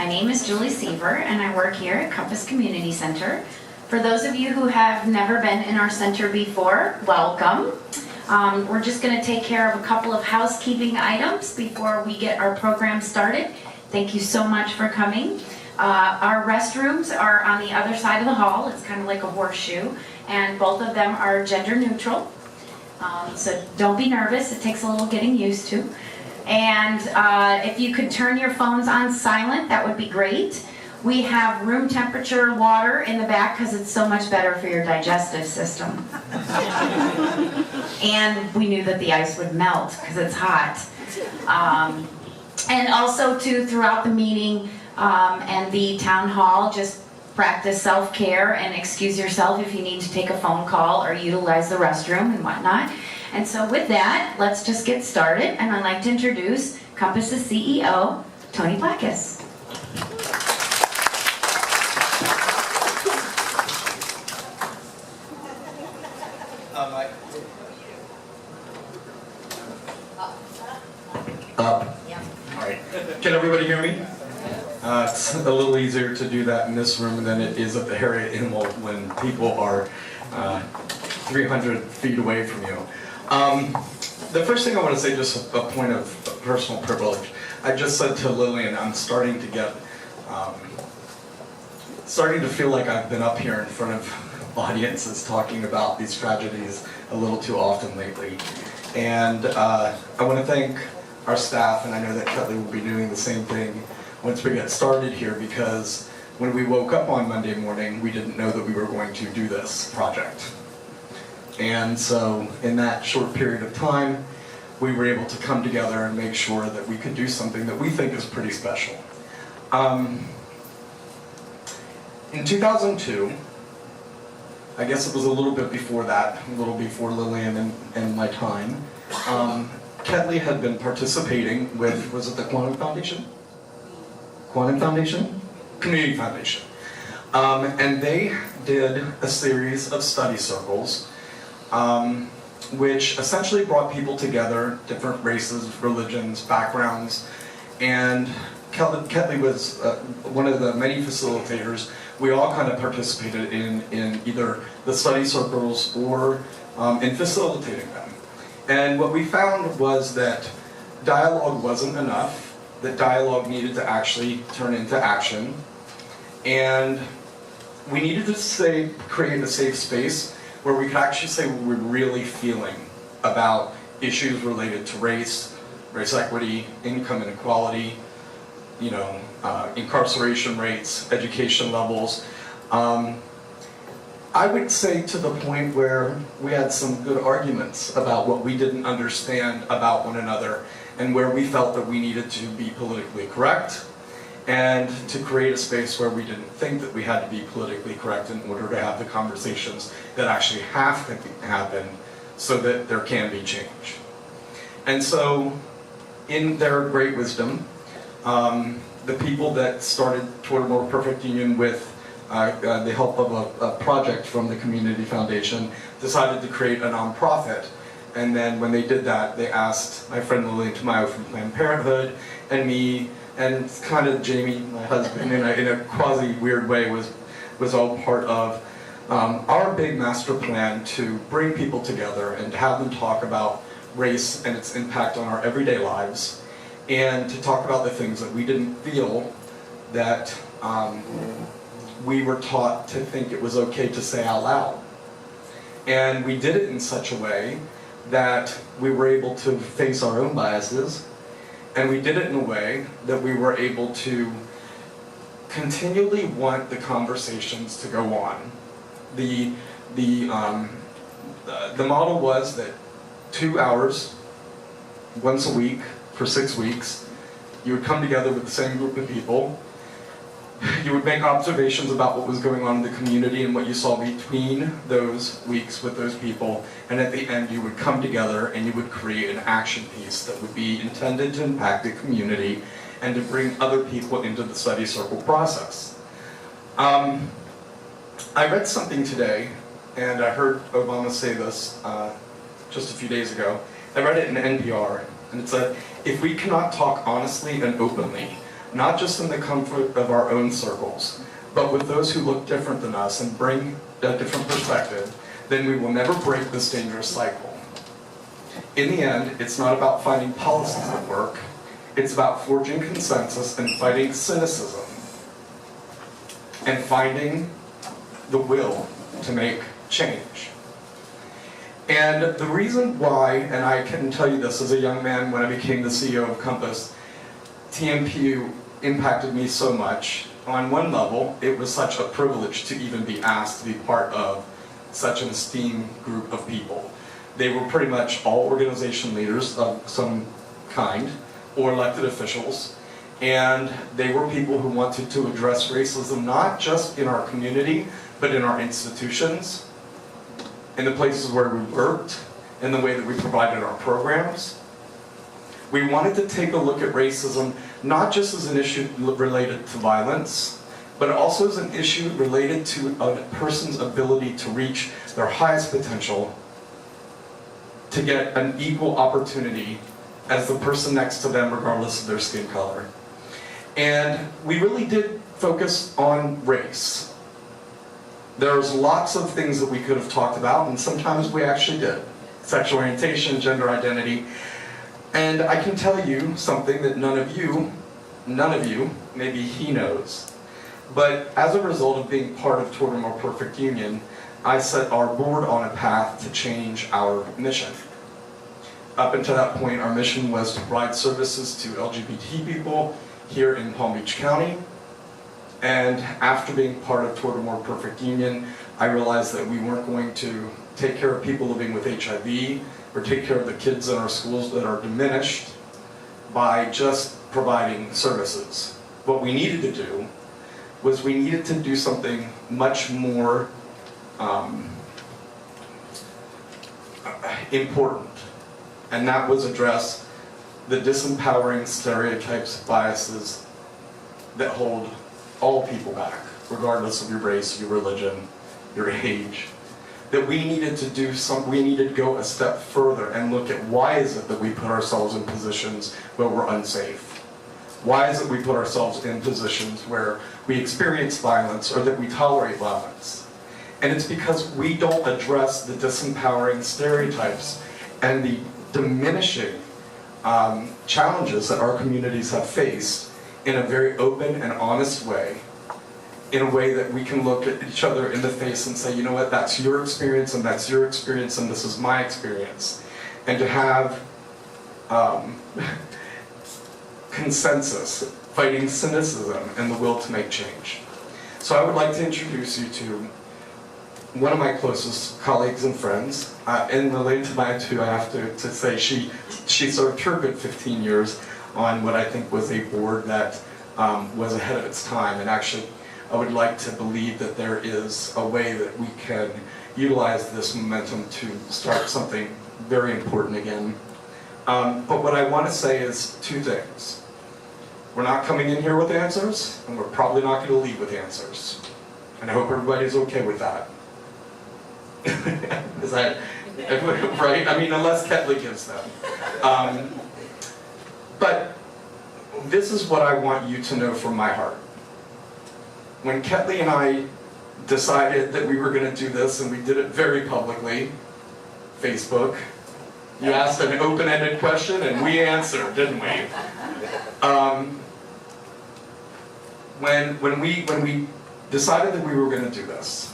My name is Julie Seaver, and I work here at Compass Community Center. For those of you who have never been in our center before, welcome. We're just going to take care of a couple of housekeeping items before we get our program started. Thank you so much for coming. Our restrooms are on the other side of the hall. It's kind of like a horseshoe, and both of them are gender neutral. So don't be nervous. It takes a little getting used to. And if you could turn your phones on silent, that would be great. We have room temperature water in the back because it's so much better for your digestive system. And we knew that the ice would melt because it's hot. And also too, throughout the meeting and the town hall, just practice self-care and excuse yourself if you need to take a phone call or utilize the restroom and whatnot. And so with that, let's just get started. And I'd like to introduce Compass's CEO, Tony Placas. Up. Yeah. All right. Can everybody hear me? It's a little easier to do that in this room than it is at the Harriet Inwalt when people are 300 feet away from you. The first thing I want to say, just a point of personal privilege. I just said to Lillian, I'm starting to feel like I've been up here in front of audiences talking about these tragedies a little too often lately. And I want to thank our staff, and I know that Kelly will be doing the same thing once we get started here, because when we woke up on Monday morning, we didn't know that we were going to do this project. And so in that short period of time, we were able to come together and make sure that we could do something that we think is pretty special. In 2002, I guess it was a little bit before that, a little before Lillian and my time, Kedley had been participating with, was it the Quantum Foundation? Quantum Foundation? Community Foundation. And they did a series of study circles, which essentially brought people together, different races, religions, backgrounds, and Kedley was one of the many facilitators. We all kind of participated in either the study circles or in facilitating them. And what we found was that dialogue wasn't enough, that dialogue needed to actually turn into action, and we needed to create a safe space where we could actually say what we're really feeling about issues related to race equity, income inequality, incarceration rates, education levels. I would say to the point where we had some good arguments about what we didn't understand about one another and where we felt that we needed to be politically correct and to create a space where we didn't think that we had to be politically correct in order to have the conversations that actually have to happen so that there can be change. And so, in their great wisdom, the people that started Toward a More Perfect Union with the help of a project from the Community Foundation decided to create a nonprofit. And then when they did that, they asked my friend Lillian Tamayo from Planned Parenthood and me, and kind of Jamie, my husband, in a quasi-weird way, was all part of our big master plan to bring people together and to have them talk about race and its impact on our everyday lives, and to talk about the things that we didn't feel that we were taught to think it was okay to say out loud. And we did it in such a way that we were able to face our own biases, and we did it in a way that we were able to continually want the conversations to go on. The model was that 2 hours, once a week, for 6 weeks, you would come together with the same group of people. You would make observations about what was going on in the community and what you saw between those weeks with those people, and at the end you would come together and you would create an action piece that would be intended to impact the community and to bring other people into the study circle process. I read something today, and I heard Obama say this just a few days ago. I read it in NPR, and it said, if we cannot talk honestly and openly not just in the comfort of our own circles, but with those who look different than us and bring a different perspective, then we will never break this dangerous cycle. In the end, it's not about finding policies that work, it's about forging consensus and fighting cynicism, and finding the will to make change. And the reason why, and I can tell you this as a young man when I became the CEO of Compass, TMPU impacted me so much. On one level, it was such a privilege to even be asked to be part of such an esteemed group of people. They were pretty much all organization leaders of some kind, or elected officials, and they were people who wanted to address racism not just in our community, but in our institutions, in the places where we worked, in the way that we provided our programs. We wanted to take a look at racism not just as an issue related to violence, but also as an issue related to a person's ability to reach their highest potential, to get an equal opportunity as the person next to them, regardless of their skin color. And we really did focus on race. There's lots of things that we could have talked about, and sometimes we actually did. Sexual orientation, gender identity. And I can tell you something that none of you, maybe he knows. But as a result of being part of Toward a More Perfect Union, I set our board on a path to change our mission. Up until that point, our mission was to provide services to LGBT people here in Palm Beach County. And after being part of Toward a More Perfect Union, I realized that we weren't going to take care of people living with HIV or take care of the kids in our schools that are diminished by just providing services. What we needed to do was we needed to do something much more important, and that was address the disempowering stereotypes, biases that hold all people back, regardless of your race, your religion, your age. That we needed to do we needed to go a step further and look at why is it that we put ourselves in positions where we're unsafe? Why is it we put ourselves in positions where we experience violence or that we tolerate violence? And it's because we don't address the disempowering stereotypes and the diminishing challenges that our communities have faced in a very open and honest way, in a way that we can look at each other in the face and say, you know what, that's your experience and that's your experience and this is my experience. And to have consensus, fighting cynicism, and the will to make change. So I would like to introduce you to one of my closest colleagues and friends. In related to Maya too, I have to say she served her good 15 years on what I think was a board that was ahead of its time. And actually, I would like to believe that there is a way that we can utilize this momentum to start something very important again. But what I want to say is two things. We're not coming in here with answers, and we're probably not going to leave with answers. And I hope everybody's okay with that. Is that right? I mean, unless Ketley gives them. But this is what I want you to know from my heart. When Ketley and I decided that we were going to do this, and we did it very publicly, Facebook, you asked an open-ended question, and we answered, didn't we? When we decided that we were going to do this,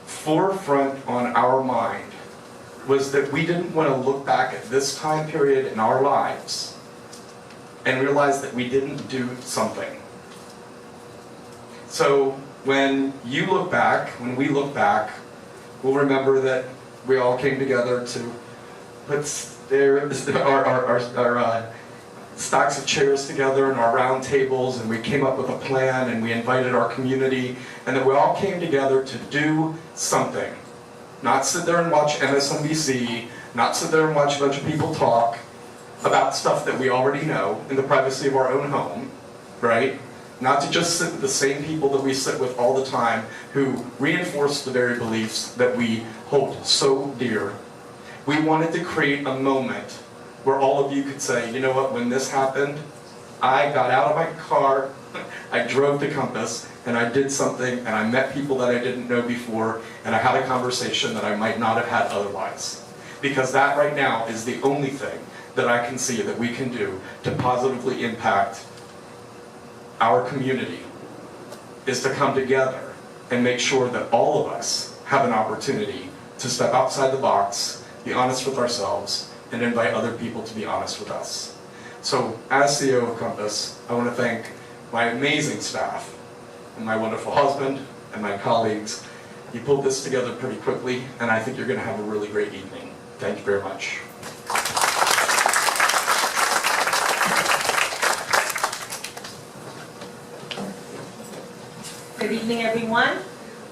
forefront on our mind was that we didn't want to look back at this time period in our lives and realize that we didn't do something. So when you look back, when we look back, we'll remember that we all came together to put our stacks of chairs together and our round tables, and we came up with a plan, and we invited our community, and that we all came together to do something. Not sit there and watch MSNBC, not sit there and watch a bunch of people talk about stuff that we already know in the privacy of our own home, right? Not to just sit with the same people that we sit with all the time who reinforce the very beliefs that we hold so dear. We wanted to create a moment where all of you could say, you know what, when this happened, I got out of my car, I drove to Compass, and I did something, and I met people that I didn't know before, and I had a conversation that I might not have had otherwise. Because that right now is the only thing that I can see that we can do to positively impact our community, is to come together and make sure that all of us have an opportunity to step outside the box, be honest with ourselves, and invite other people to be honest with us. So, as CEO of Compass, I want to thank my amazing staff, and my wonderful husband, and my colleagues. You pulled this together pretty quickly, and I think you're going to have a really great evening. Thank you very much. Good evening, everyone.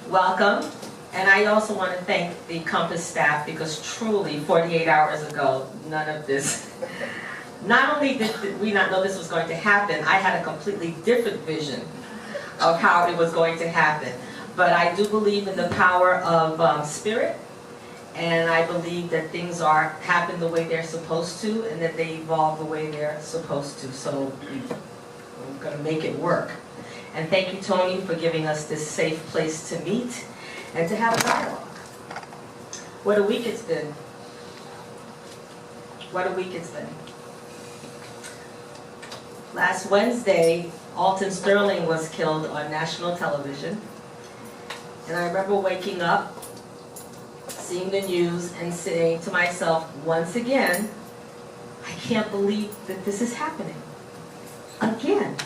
Welcome. And I also want to thank the Compass staff, because truly 48 hours ago, none of this, not only did we not know this was going to happen, I had a completely different vision of how it was going to happen. But I do believe in the power of spirit, and I believe that things happen the way they're supposed to, and that they evolve the way they're supposed to. So we're going to make it work. And thank you, Tony, for giving us this safe place to meet and to have a dialogue. What a week it's been. What a week it's been. Last Wednesday, Alton Sterling was killed on national television. And I remember waking up, seeing the news, and saying to myself, once again, I can't believe that this is happening. Again.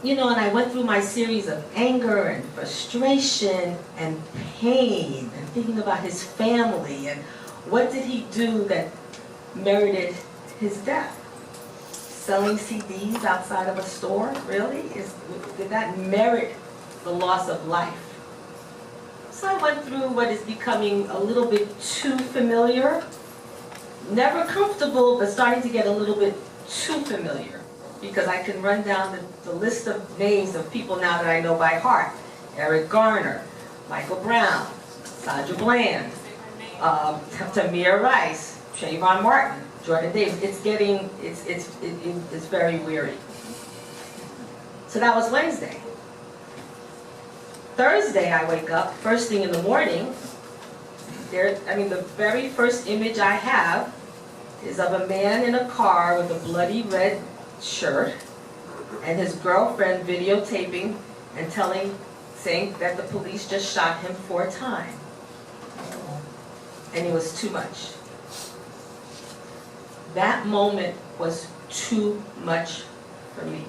You know, and I went through my series of anger and frustration and pain, and thinking about his family and what did he do that merited his death? Selling CDs outside of a store, really? Did that merit the loss of life? So I went through what is becoming a little bit too familiar, never comfortable, but starting to get a little bit too familiar. Because I can run down the list of names of people now that I know by heart. Eric Garner, Michael Brown, Sandra Bland, Tamir Rice, Trayvon Martin, Jordan Davis. It's very weary. So that was Wednesday. Thursday I wake up, first thing in the morning, the very first image I have is of a man in a car with a bloody red shirt and his girlfriend videotaping and saying that the police just shot him 4 times. And it was too much. That moment was too much for me.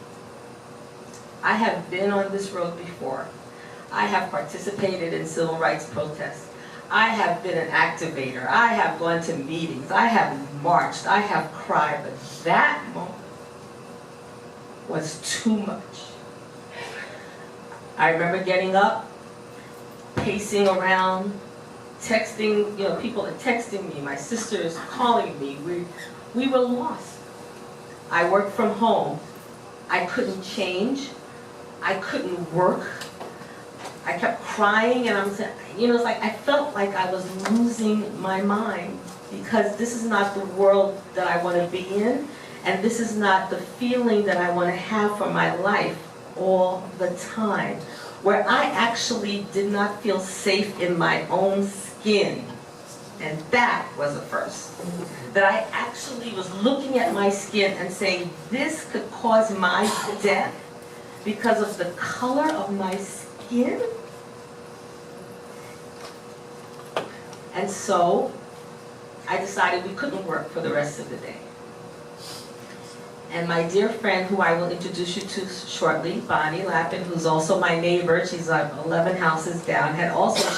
I have been on this road before. I have participated in civil rights protests. I have been an activator. I have gone to meetings. I have marched. I have cried. But that moment was too much. I remember getting up, pacing around, texting, people are texting me, my sister is calling me. We were lost. I worked from home. I couldn't change. I couldn't work. I kept crying, and it's like I felt like I was losing my mind, because this is not the world that I want to be in. And this is not the feeling that I want to have for my life all the time, where I actually did not feel safe in my own skin. And that was a first. That I actually was looking at my skin and saying, this could cause my death because of the color of my skin? And so I decided we couldn't work for the rest of the day. And my dear friend, who I will introduce you to shortly, Bonnie Lappin, who's also my neighbor, she's 11 houses down,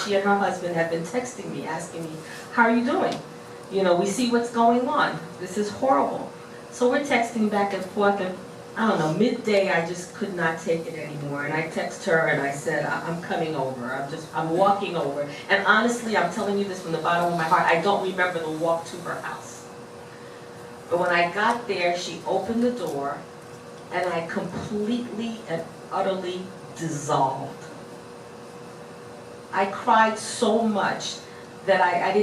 she and her husband had been texting me, asking me, how are you doing? We see what's going on. This is horrible. So we're texting back and forth, and I don't know, midday I just could not take it anymore. And I text her and I said, I'm coming over. I'm walking over. And honestly, I'm telling you this from the bottom of my heart, I don't remember the walk to her house. But when I got there, she opened the door, and I completely and utterly dissolved. I cried so much that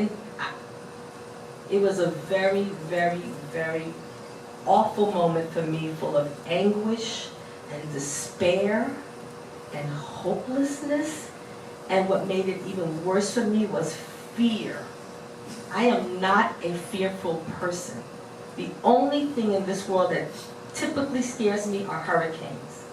it was a very, very, very awful moment for me, full of anguish and despair and hopelessness. And what made it even worse for me was fear. I am not a fearful person. The only thing in this world that typically scares me are hurricanes.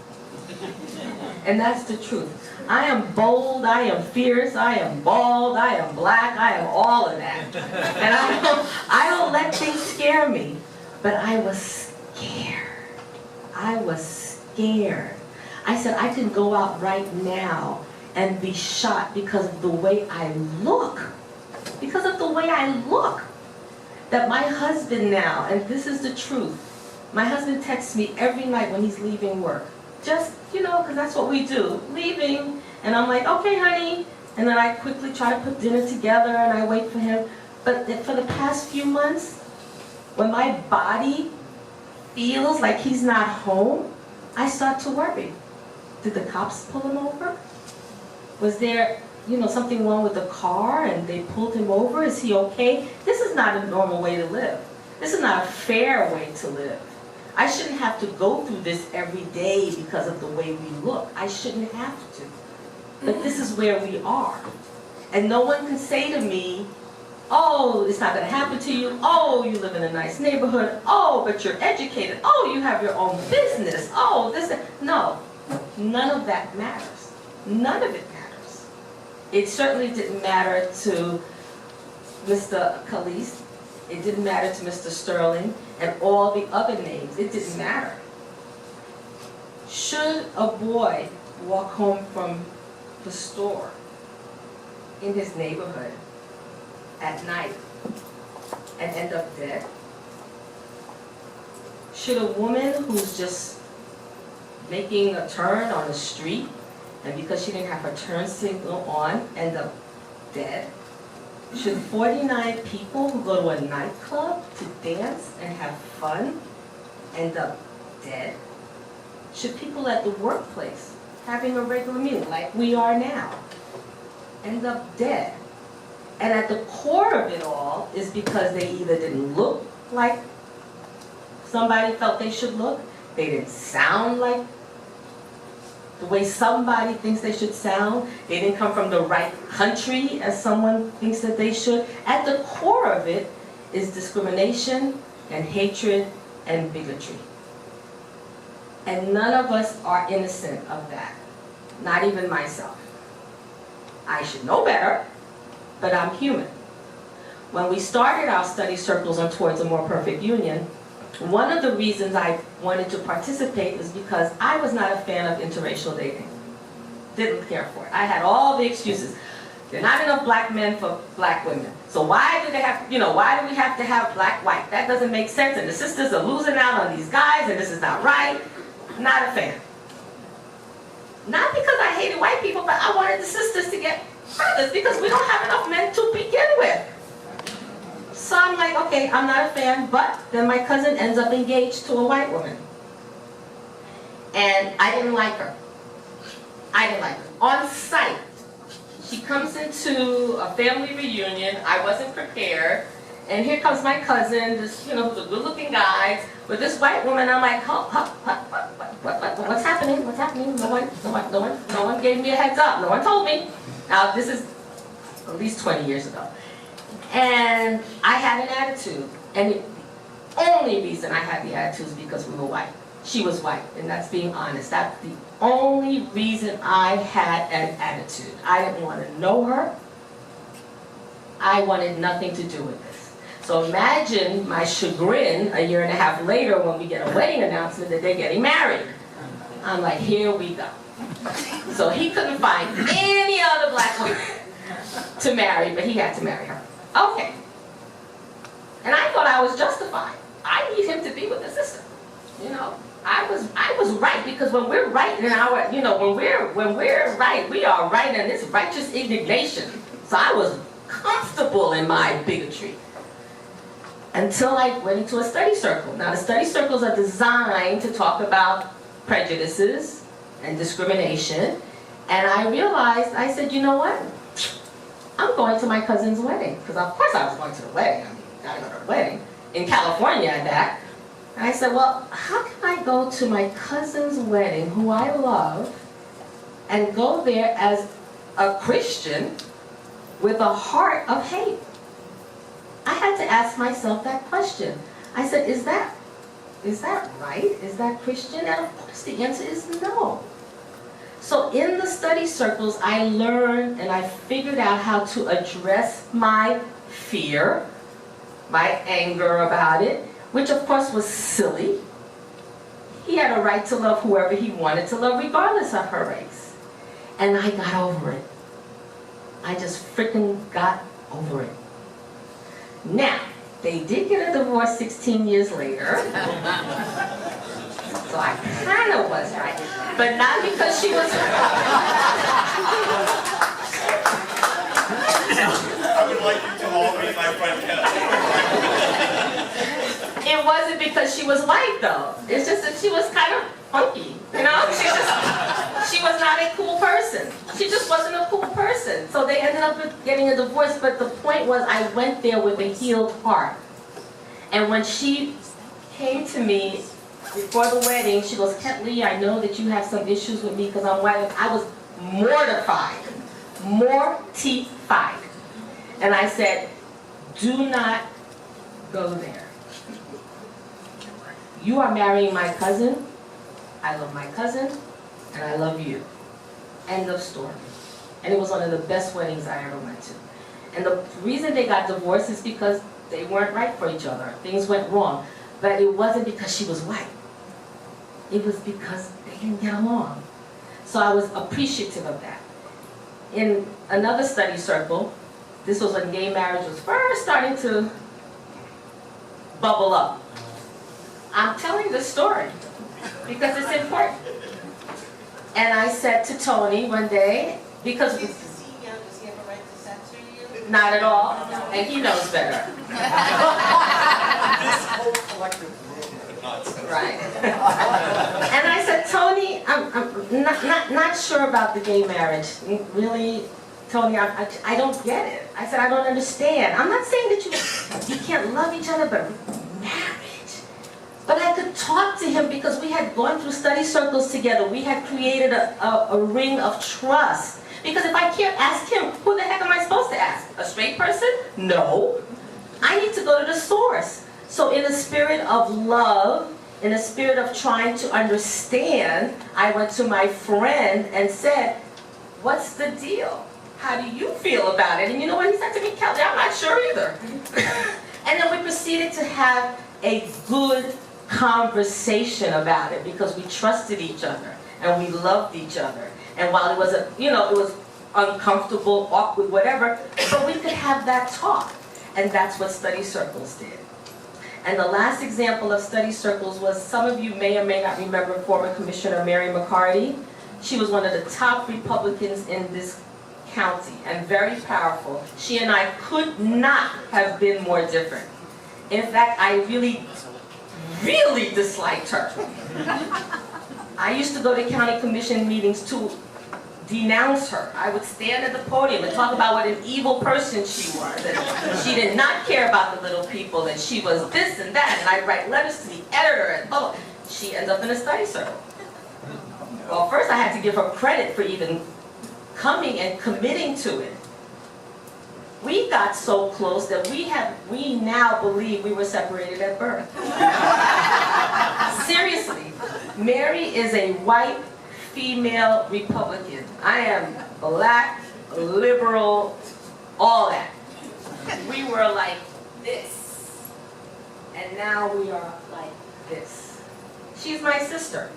And that's the truth. I am bold, I am fierce, I am bald, I am black, I am all of that. And I don't let things scare me. But I was scared. I was scared. I said, I can go out right now and be shot because of the way I look. Because of the way I look. That my husband now, and this is the truth, my husband texts me every night when he's leaving work. Just, because that's what we do, leaving, and I'm like, okay, honey, and then I quickly try to put dinner together and I wait for him. But for the past few months, when my body feels like he's not home, I start to worry. Did the cops pull him over? Was there, something wrong with the car and they pulled him over? Is he okay? This is not a normal way to live. This is not a fair way to live. I shouldn't have to go through this every day because of the way we look. I shouldn't have to. But this is where we are. And no one can say to me, oh, it's not going to happen to you. Oh, you live in a nice neighborhood. Oh, but you're educated. Oh, you have your own business. Oh, this. No, none of that matters. None of it matters. It certainly didn't matter to Mr. Calise. It didn't matter to Mr. Sterling and all the other names. It didn't matter. Should a boy walk home from the store in his neighborhood at night and end up dead? Should a woman who's just making a turn on the street and because she didn't have her turn signal on end up dead? Should 49 people who go to a nightclub to dance and have fun end up dead? Should people at the workplace having a regular meal like we are now end up dead? And at the core of it all is because they either didn't look like somebody felt they should look, they didn't sound like the way somebody thinks they should sound, they didn't come from the right country as someone thinks that they should. At the core of it is discrimination and hatred and bigotry. And none of us are innocent of that, not even myself. I should know better, but I'm human. When we started our study circles on Towards a More Perfect Union, one of the reasons I wanted to participate was because I was not a fan of interracial dating. Didn't care for it. I had all the excuses. There are not enough black men for black women. So why do they have, why do we have to have black-white? That doesn't make sense, and the sisters are losing out on these guys, and this is not right. Not a fan. Not because I hated white people, but I wanted the sisters to get brothers because we don't have enough men to begin with. So I'm like, okay, I'm not a fan, but then my cousin ends up engaged to a white woman. And I didn't like her. I didn't like her. On site, she comes into a family reunion. I wasn't prepared. And here comes my cousin, this, who's a good-looking guy, with this white woman. I'm like, what's happening? What's happening? No one gave me a heads up. No one told me. Now, this is at least 20 years ago. And I had an attitude. And the only reason I had the attitude is because we were white. She was white, and that's being honest. That's the only reason I had an attitude. I didn't want to know her. I wanted nothing to do with this. So imagine my chagrin a year and a half later when we get a wedding announcement that they're getting married. I'm like, here we go. So he couldn't find any other black woman to marry, but he had to marry her. Okay. And I thought I was justified. I need him to be with his sister. I was right, because when we're right in our, when we're right, we are right in this righteous indignation. So I was comfortable in my bigotry until I went into a study circle. Now the study circles are designed to talk about prejudices and discrimination, and I realized, I said, you know what? I'm going to my cousin's wedding, because of course I was going to the wedding. I mean, gotta go to the wedding in California at that. And I said, well, how can I go to my cousin's wedding, who I love, and go there as a Christian with a heart of hate? I had to ask myself that question. I said, is that right? Is that Christian? And of course the answer is no. So in the study circles, I learned and I figured out how to address my fear, my anger about it, which of course was silly. He had a right to love whoever he wanted to love, regardless of her race. And I got over it. I just freaking got over it. Now, they did get a divorce 16 years later. So I kind of was right. But not because she was... I would like you to all meet my friend Kelly. It wasn't because she was white, though. It's just that she was kind of funky, you know? She was not a cool person. She just wasn't a cool person. So they ended up getting a divorce, but the point was I went there with a healed heart. And when she came to me before the wedding, she goes, Kent Lee, I know that you have some issues with me because I'm white. I was mortified. Mortified. And I said, do not go there. You are marrying my cousin. I love my cousin, and I love you. End of story. And it was one of the best weddings I ever went to. And the reason they got divorced is because they weren't right for each other. Things went wrong. But it wasn't because she was white. It was because they didn't get along. So I was appreciative of that. In another study circle, this was when gay marriage was first starting to bubble up. I'm telling this story because it's important. And I said to Tony one day, because Does he have a right to censor you? not at all, and he knows better. This whole collective movement of nonsense. Right. And I said, Tony, I'm not sure about the gay marriage. Really, Tony, I don't get it. I said, I don't understand. I'm not saying that you can't love each other, but marriage. But I could talk to him because we had gone through study circles together. We had created a ring of trust. Because if I can't ask him, who the heck am I supposed to ask? A straight person? No. I need to go to the source. So in a spirit of love, in a spirit of trying to understand, I went to my friend and said, what's the deal? How do you feel about it? And you know what he said to me? Kelly, I'm not sure either. And then we proceeded to have a good conversation about it because we trusted each other and we loved each other. And while it was it was uncomfortable, awkward, whatever, but we could have that talk. And that's what study circles did. And the last example of study circles was, some of you may or may not remember former Commissioner Mary McCarty. She was one of the top Republicans in this county and very powerful. She and I could not have been more different. In fact, I really disliked her. I used to go to county commission meetings to denounce her. I would stand at the podium and talk about what an evil person she was. And she did not care about the little people, and she was this and that, and I'd write letters to the editor, and she ends up in a study circle. Well, first I had to give her credit for even coming and committing to it. We got so close that we now believe we were separated at birth. Seriously, Mary is a white female Republican. I am black, liberal, all that. We were like this, and now we are like this. She's my sister.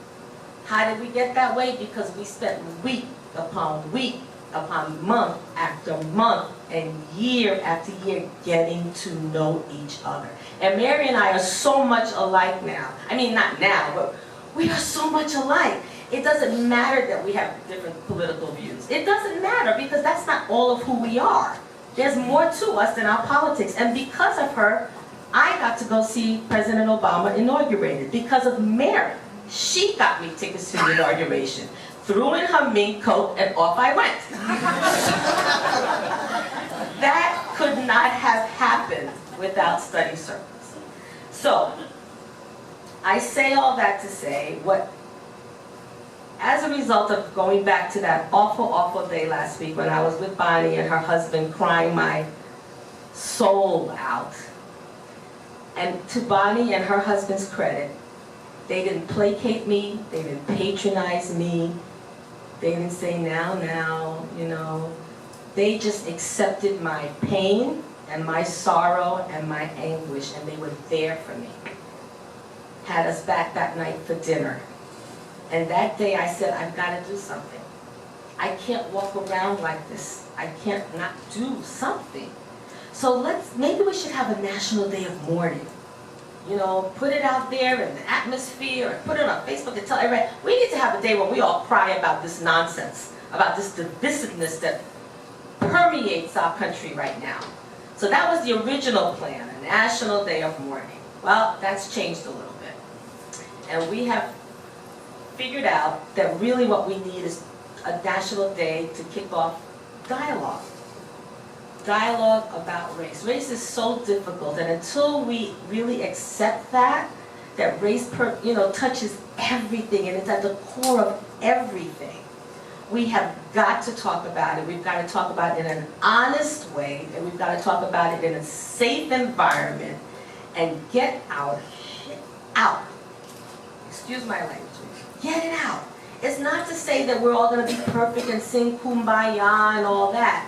How did we get that way? Because we spent week upon week upon month after month and year after year getting to know each other. And Mary and I are so much alike now. I mean, not now, but we are so much alike. It doesn't matter that we have different political views. It doesn't matter because that's not all of who we are. There's more to us than our politics. And because of her, I got to go see President Obama inaugurated. Because of Mary, she got me tickets to the inauguration. Threw in her mink coat and off I went. That could not have happened without study circles. So, I say all that to say as a result of going back to that awful, awful day last week when I was with Bonnie and her husband crying my soul out, and to Bonnie and her husband's credit, they didn't placate me, they didn't patronize me, they didn't say now, you know. They just accepted my pain and my sorrow and my anguish, and they were there for me. Had us back that night for dinner. And that day I said, I've got to do something. I can't walk around like this. I can't not do something. So maybe we should have a National Day of Mourning. You know, put it out there in the atmosphere, and put it on Facebook and tell everybody, we need to have a day when we all cry about this nonsense, about this divisiveness that permeates our country right now. So that was the original plan, a National Day of Mourning. Well, that's changed a little bit. And we have figured out that really what we need is a national day to kick off dialogue. Dialogue about race. Race is so difficult, and until we really accept that race touches everything and it's at the core of everything, we have got to talk about it. We've got to talk about it in an honest way, and we've got to talk about it in a safe environment and get our shit out. Excuse my language. Get it out. It's not to say that we're all going to be perfect and sing kumbaya and all that.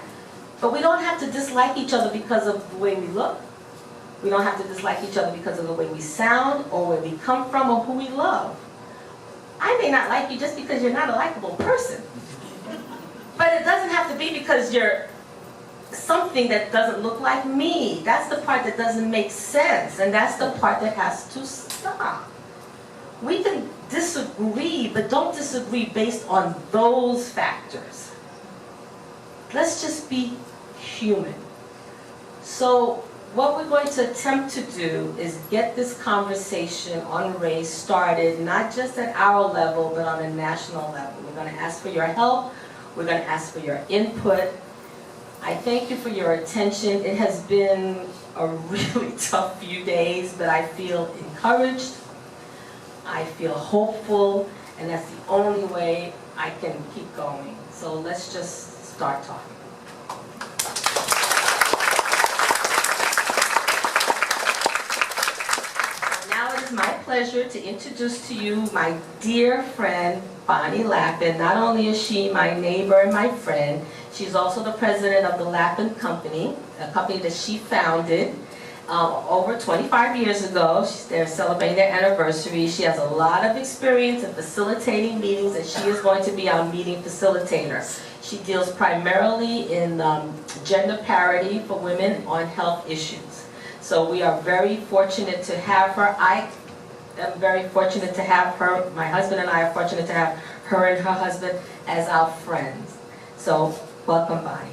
But we don't have to dislike each other because of the way we look. We don't have to dislike each other because of the way we sound or where we come from or who we love. I may not like you just because you're not a likable person. But it doesn't have to be because you're something that doesn't look like me. That's the part that doesn't make sense, and that's the part that has to stop. We can disagree, but don't disagree based on those factors. Let's just be human. So what we're going to attempt to do is get this conversation on race started, not just at our level, but on a national level. We're going to ask for your help. We're going to ask for your input. I thank you for your attention. It has been a really tough few days, but I feel encouraged. I feel hopeful, and that's the only way I can keep going. So let's just start talking. Now it is my pleasure to introduce to you my dear friend, Bonnie Lappin. Not only is she my neighbor and my friend, she's also the president of the Lappin Company, a company that she founded over 25 years ago. They're celebrating their anniversary. She has a lot of experience in facilitating meetings, and she is going to be our meeting facilitator. She deals primarily in gender parity for women on health issues. So we are very fortunate to have her. I am very fortunate to have her. My husband and I are fortunate to have her and her husband as our friends. So welcome, Bonnie.